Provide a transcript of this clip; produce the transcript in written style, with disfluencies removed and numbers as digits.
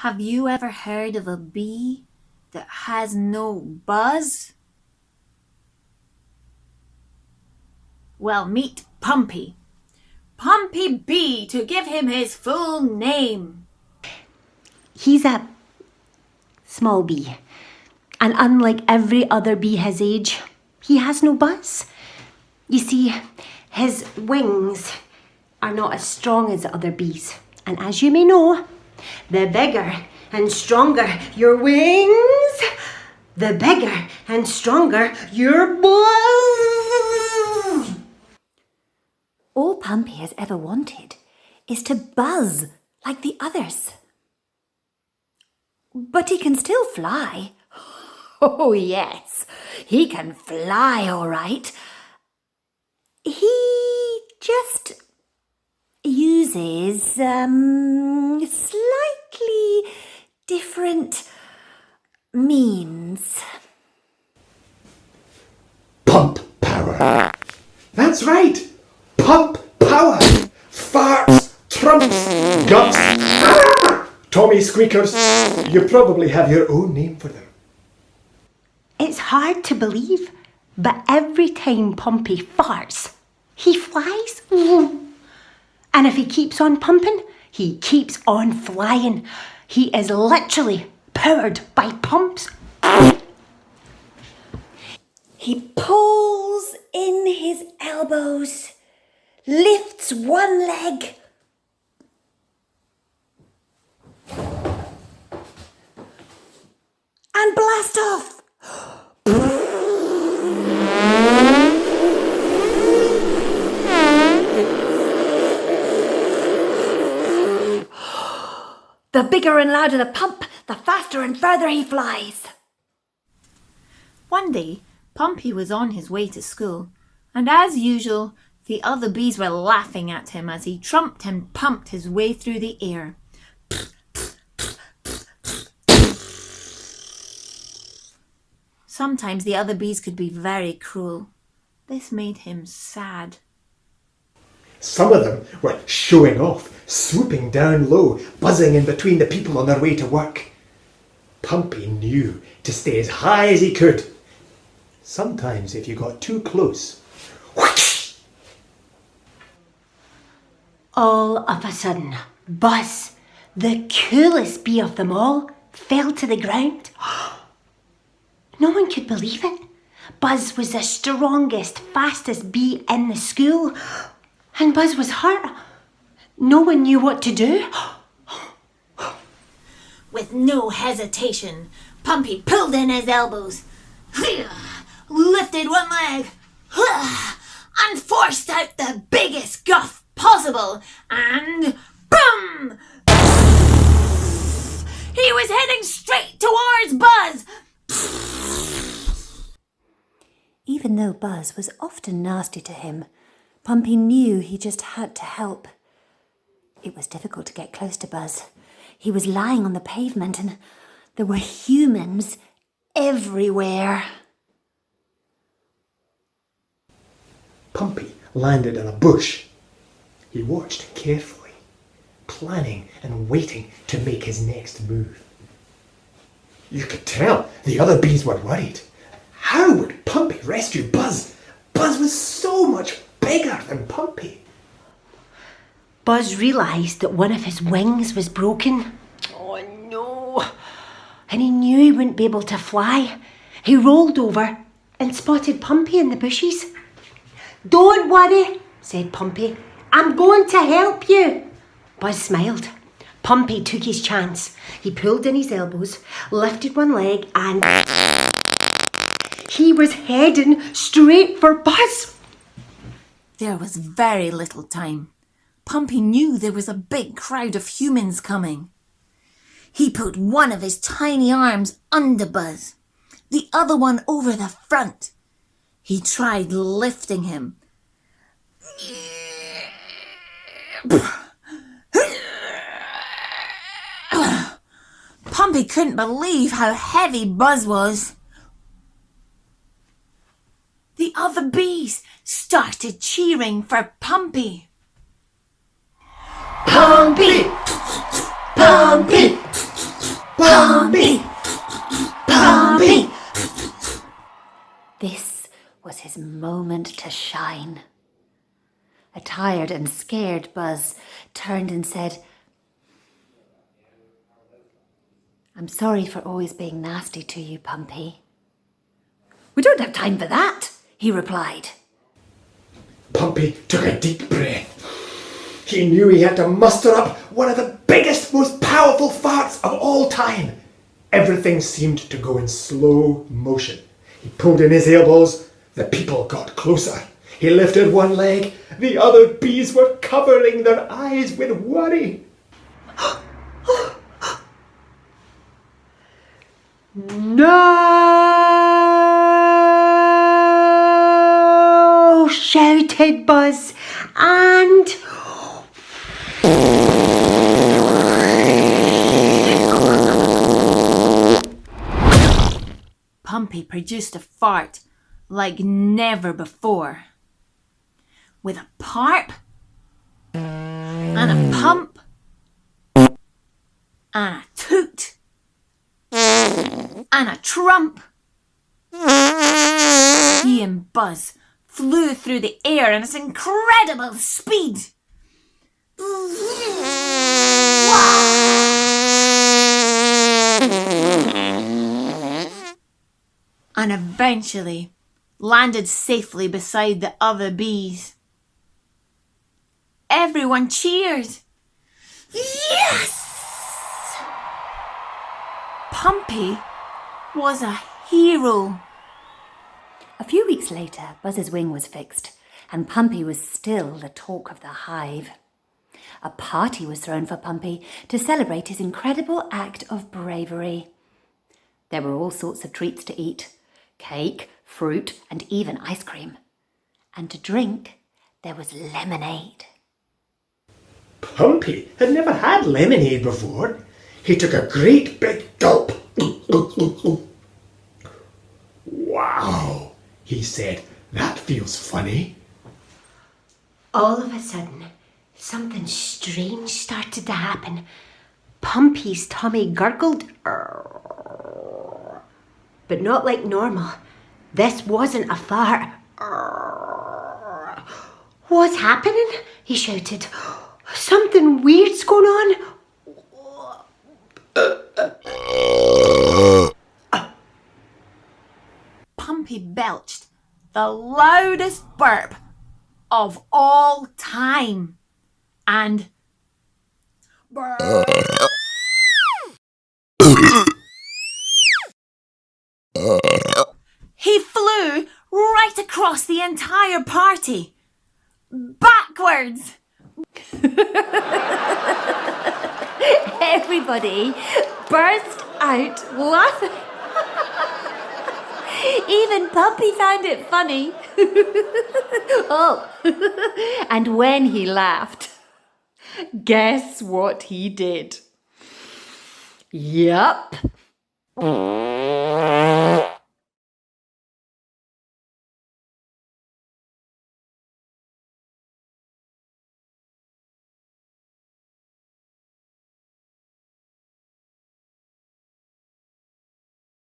Have you ever heard of a bee that has no buzz? Well, meet Pumpy. Pumpy Bee, to give him his full name. He's a small bee, and unlike every other bee his age, he has no buzz. You see, his wings are not as strong as other bees, and as you may know, the bigger and stronger your wings, the bigger and stronger your buzz. All Pumpy has ever wanted is to buzz like the others. But he can still fly. Oh, yes, he can fly all right. He just uses slightly different means. Pump power. That's right. Pump power. Farts, trumps, guts. Tommy Squeakers. You probably have your own name for them. It's hard to believe, but every time Pumpy farts, he flies. And if he keeps on pumping, he keeps on flying. He is literally powered by pumps. He pulls in his elbows, lifts one leg, and blasts off. The bigger and louder the pump, the faster and further he flies. One day, Pumpy was on his way to school, and as usual, the other bees were laughing at him as he trumped and pumped his way through the air. Sometimes the other bees could be very cruel. This made him sad. Some of them were showing off, swooping down low, buzzing in between the people on their way to work. Pumpy knew to stay as high as he could. Sometimes if you got too close, whoosh! All of a sudden, Buzz, the coolest bee of them all, fell to the ground. No one could believe it. Buzz was the strongest, fastest bee in the school. And Buzz was hurt. No one knew what to do. With no hesitation, Pumpy pulled in his elbows, lifted one leg, and forced out the biggest guff possible, and boom! He was heading straight towards Buzz. Even though Buzz was often nasty to him, Pumpy knew he just had to help. It was difficult to get close to Buzz. He was lying on the pavement and there were humans everywhere. Pumpy landed in a bush. He watched carefully, planning and waiting to make his next move. You could tell the other bees were worried. How would Pumpy rescue Buzz? Buzz was so much bigger than Pumpy. Buzz realised that one of his wings was broken. Oh no! And he knew he wouldn't be able to fly. He rolled over and spotted Pumpy in the bushes. "Don't worry," said Pumpy. "I'm going to help you." Buzz smiled. Pumpy took his chance. He pulled in his elbows, lifted one leg, and he was heading straight for Buzz. There was very little time. Pumpy knew there was a big crowd of humans coming. He put one of his tiny arms under Buzz, the other one over the front. He tried lifting him. Pumpy couldn't believe how heavy Buzz was. The other bees started cheering for Pumpy. Pumpy! Pumpy! Pumpy! Pumpy! This was his moment to shine. A tired and scared Buzz turned and said, "I'm sorry for always being nasty to you, Pumpy." "We don't have time for that," he replied. Pumpy took a deep breath. He knew he had to muster up one of the biggest, most powerful farts of all time. Everything seemed to go in slow motion. He pulled in his elbows. The people got closer. He lifted one leg. The other bees were covering their eyes with worry. No! Shouted Buzz, and Pumpy produced a fart like never before. With a parp, and a pump, and a toot, and a trump. He and Buzz flew through the air at an incredible speed. And eventually landed safely beside the other bees. Everyone cheered. Yes! Pumpy was a hero. A few weeks later, Buzz's wing was fixed, and Pumpy was still the talk of the hive. A party was thrown for Pumpy to celebrate his incredible act of bravery. There were all sorts of treats to eat: cake, fruit, and even ice cream. And to drink, there was lemonade. Pumpy had never had lemonade before. He took a great big gulp. Wow, he said, that feels funny. all of a sudden, something strange started to happen. Pumpy's tummy gurgled, but not like normal. This wasn't a fart. What's happening? He shouted. Something weird's going on. Pumpy belched the loudest burp of all time. And he flew right across the entire party, backwards. Everybody burst out laughing. Even Pumpy found it funny. Oh, and when he laughed, guess what he did? Yup.